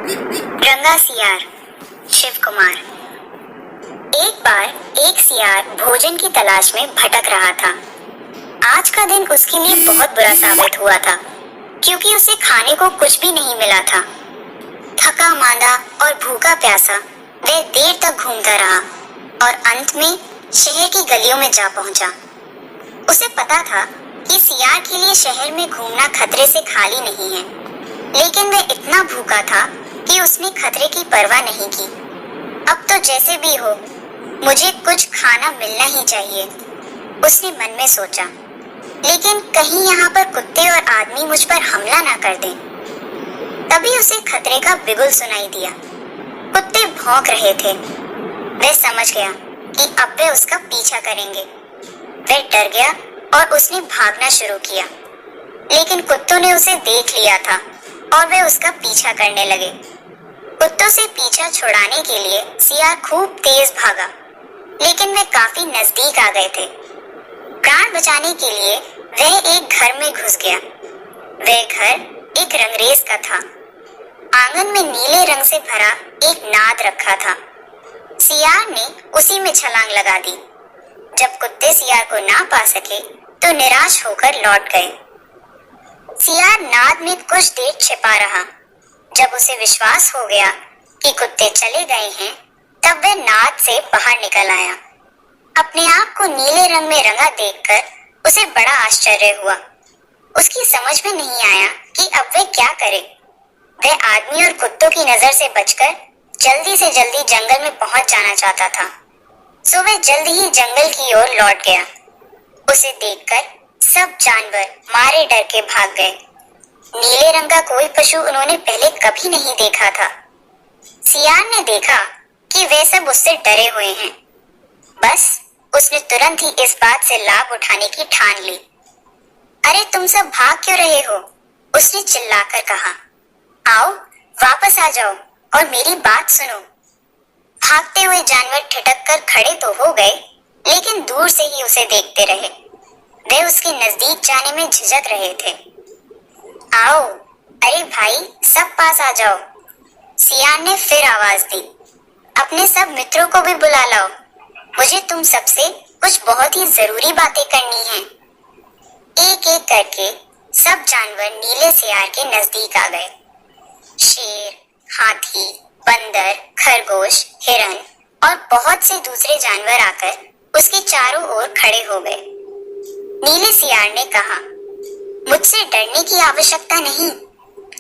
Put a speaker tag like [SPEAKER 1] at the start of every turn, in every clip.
[SPEAKER 1] रंगा सियार, शिव कुमार। एक बार एक सियार भोजन की तलाश में भटक रहा था। आज का दिन उसके लिए बहुत बुरा साबित हुआ था, क्योंकि उसे खाने को कुछ भी नहीं मिला था। थका मांदा और भूखा प्यासा वह देर तक घूमता रहा और अंत में शहर की गलियों में जा पहुंचा। उसे पता था कि सियार के लिए शहर में घूमना खतरे से खाली नहीं है, लेकिन वह इतना भूखा था कि उसने खतरे की परवाह नहीं की। अब तो जैसे भी हो, मुझे कुछ खाना मिलना ही चाहिए, उसने मन में सोचा। लेकिन कहीं यहाँ पर कुत्ते और आदमी मुझ पर हमला ना कर दें। तभी उसे खतरे का बिगुल सुनाई दिया। कुत्ते भौंक रहे थे। वह समझ गया कि अब वे उसका पीछा करेंगे। वह डर गया और उसने भागना शुरू किया, लेकिन कुत्तों ने उसे देख लिया था और वे उसका पीछा करने लगे। कुत्तों से पीछा छुड़ाने के लिए सियार खूब तेज भागा, लेकिन वे काफी नजदीक आ गए थे। प्राण बचाने के लिए वह एक घर में घुस गया। वह घर एक रंगरेज का था। आंगन में नीले रंग से भरा एक नाद रखा था। सियार ने उसी में छलांग लगा दी। जब कुत्ते सियार को ना पा सके तो निराश होकर लौट गए। सियार नाद में कुछ देर छिपा रहा। जब उसे विश्वास हो गया कि कुत्ते चले गए हैं, तब वह नाद से बाहर निकल आया। अपने आप को नीले रंग में रंगा देखकर उसे बड़ा आश्चर्य हुआ। उसकी समझ में नहीं आया कि अब वह क्या करे। वह आदमी और कुत्तों की नजर से बचकर जल्दी से जल्दी जंगल में पहुंच जाना चाहता था, सो वह जल्द ही जंगल की ओर लौट गया। उसे देखकर सब जानवर मारे डर के भाग गए। नीले रंग का कोई पशु उन्होंने पहले कभी नहीं देखा था। सियार ने देखा कि वे सब उससे डरे हुए हैं। बस उसने तुरंत ही इस बात से लाभ उठाने की ठान ली। अरे तुम सब भाग क्यों रहे हो? उसने चिल्लाकर कहा। आओ वापस आ जाओ और मेरी बात सुनो। भागते हुए जानवर ठिठक कर खड़े तो हो गए, लेकिन दूर से ही उसे देखते रहे। वे उसके नजदीक जाने में झिझक रहे थे। आओ, अरे भाई सब पास आ जाओ। सियार ने फिर आवाज दी। अपने सब मित्रों को भी बुला लाओ, मुझे तुम सबसे कुछ बहुत ही जरूरी बातें करनी हैं। एक एक करके सब जानवर नीले सियार के नजदीक आ गए। शेर, हाथी, बंदर, खरगोश, हिरन और बहुत से दूसरे जानवर आकर उसके चारों ओर खड़े हो गए। नीले सियार ने कहा, मुझसे डरने की आवश्यकता नहीं,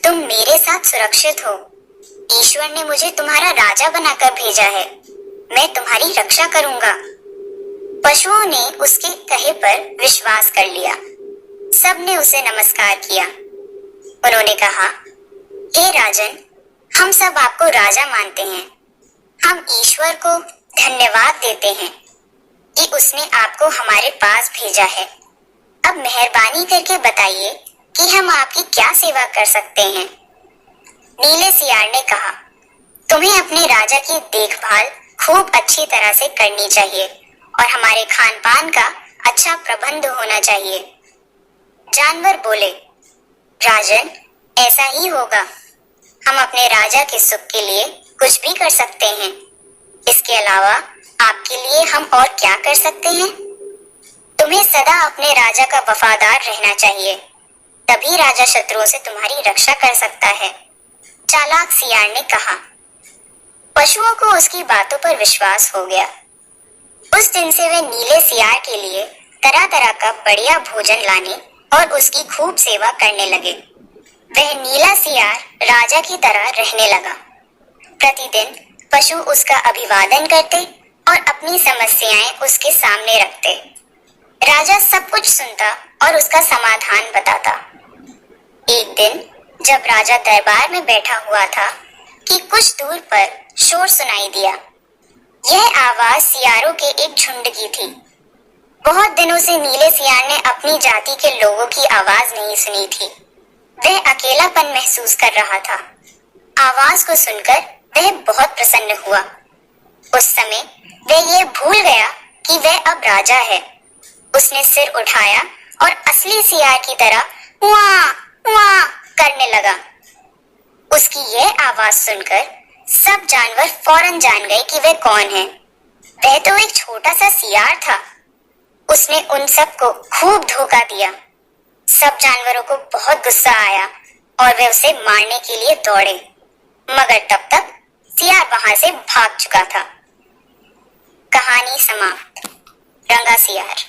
[SPEAKER 1] तुम मेरे साथ सुरक्षित हो। ईश्वर ने मुझे तुम्हारा राजा बनाकर भेजा है, मैं तुम्हारी रक्षा करूंगा। पशुओं ने उसके कहे पर विश्वास कर लिया। सब ने उसे नमस्कार किया। उन्होंने कहा, हे राजन, हम सब आपको राजा मानते हैं। हम ईश्वर को धन्यवाद देते हैं कि उसने आपको हमारे पास भेजा है। अब मेहरबानी करके बताइए कि हम आपकी क्या सेवा कर सकते हैं। नीले सियार ने कहा, तुम्हें अपने राजा की देखभाल खूब अच्छी तरह से करनी चाहिए और हमारे खान पान का अच्छा प्रबंध होना चाहिए। जानवर बोले, राजन, ऐसा ही होगा। हम अपने राजा के सुख के लिए कुछ भी कर सकते हैं। इसके अलावा आपके लिए हम और क्या कर सकते हैं? तुम्हें सदा अपने राजा का वफादार रहना चाहिए, तभी राजा शत्रुओं से तुम्हारी रक्षा कर सकता है। चालाक सियार ने कहा। पशुओं को उसकी बातों पर विश्वास हो गया। उस दिन से वे नीले सियार के लिए तरह तरह का बढ़िया भोजन लाने और उसकी खूब सेवा करने लगे। वह नीला सियार राजा की तरह रहने लगा। प्रतिदिन पशु उसका अभिवादन करते और अपनी समस्याएं उसके सामने रखते। राजा सब कुछ सुनता और उसका समाधान बताता। एक दिन जब राजा दरबार में बैठा हुआ था कि कुछ दूर पर शोर सुनाई दिया। यह आवाज सियारों के एक झुंड की थी। बहुत दिनों से नीले सियार ने अपनी जाति के लोगों की आवाज नहीं सुनी थी। वह अकेलापन महसूस कर रहा था। आवाज को सुनकर वह बहुत प्रसन्न हुआ। उस समय वह यह भूल गया कि वह अब राजा है। उसने सिर उठाया और असली सियार की तरह हुआ करने लगा। उसकी यह आवाज सुनकर सब जानवर फौरन जान गए कि वह कौन है। वह तो एक छोटा सा सियार था। उसने उन सबको खूब धोखा दिया। सब जानवरों को बहुत गुस्सा आया और वे उसे मारने के लिए दौड़े, मगर तब तक सियार वहां से भाग चुका था। कहानी समाप्त। रंगा सियार।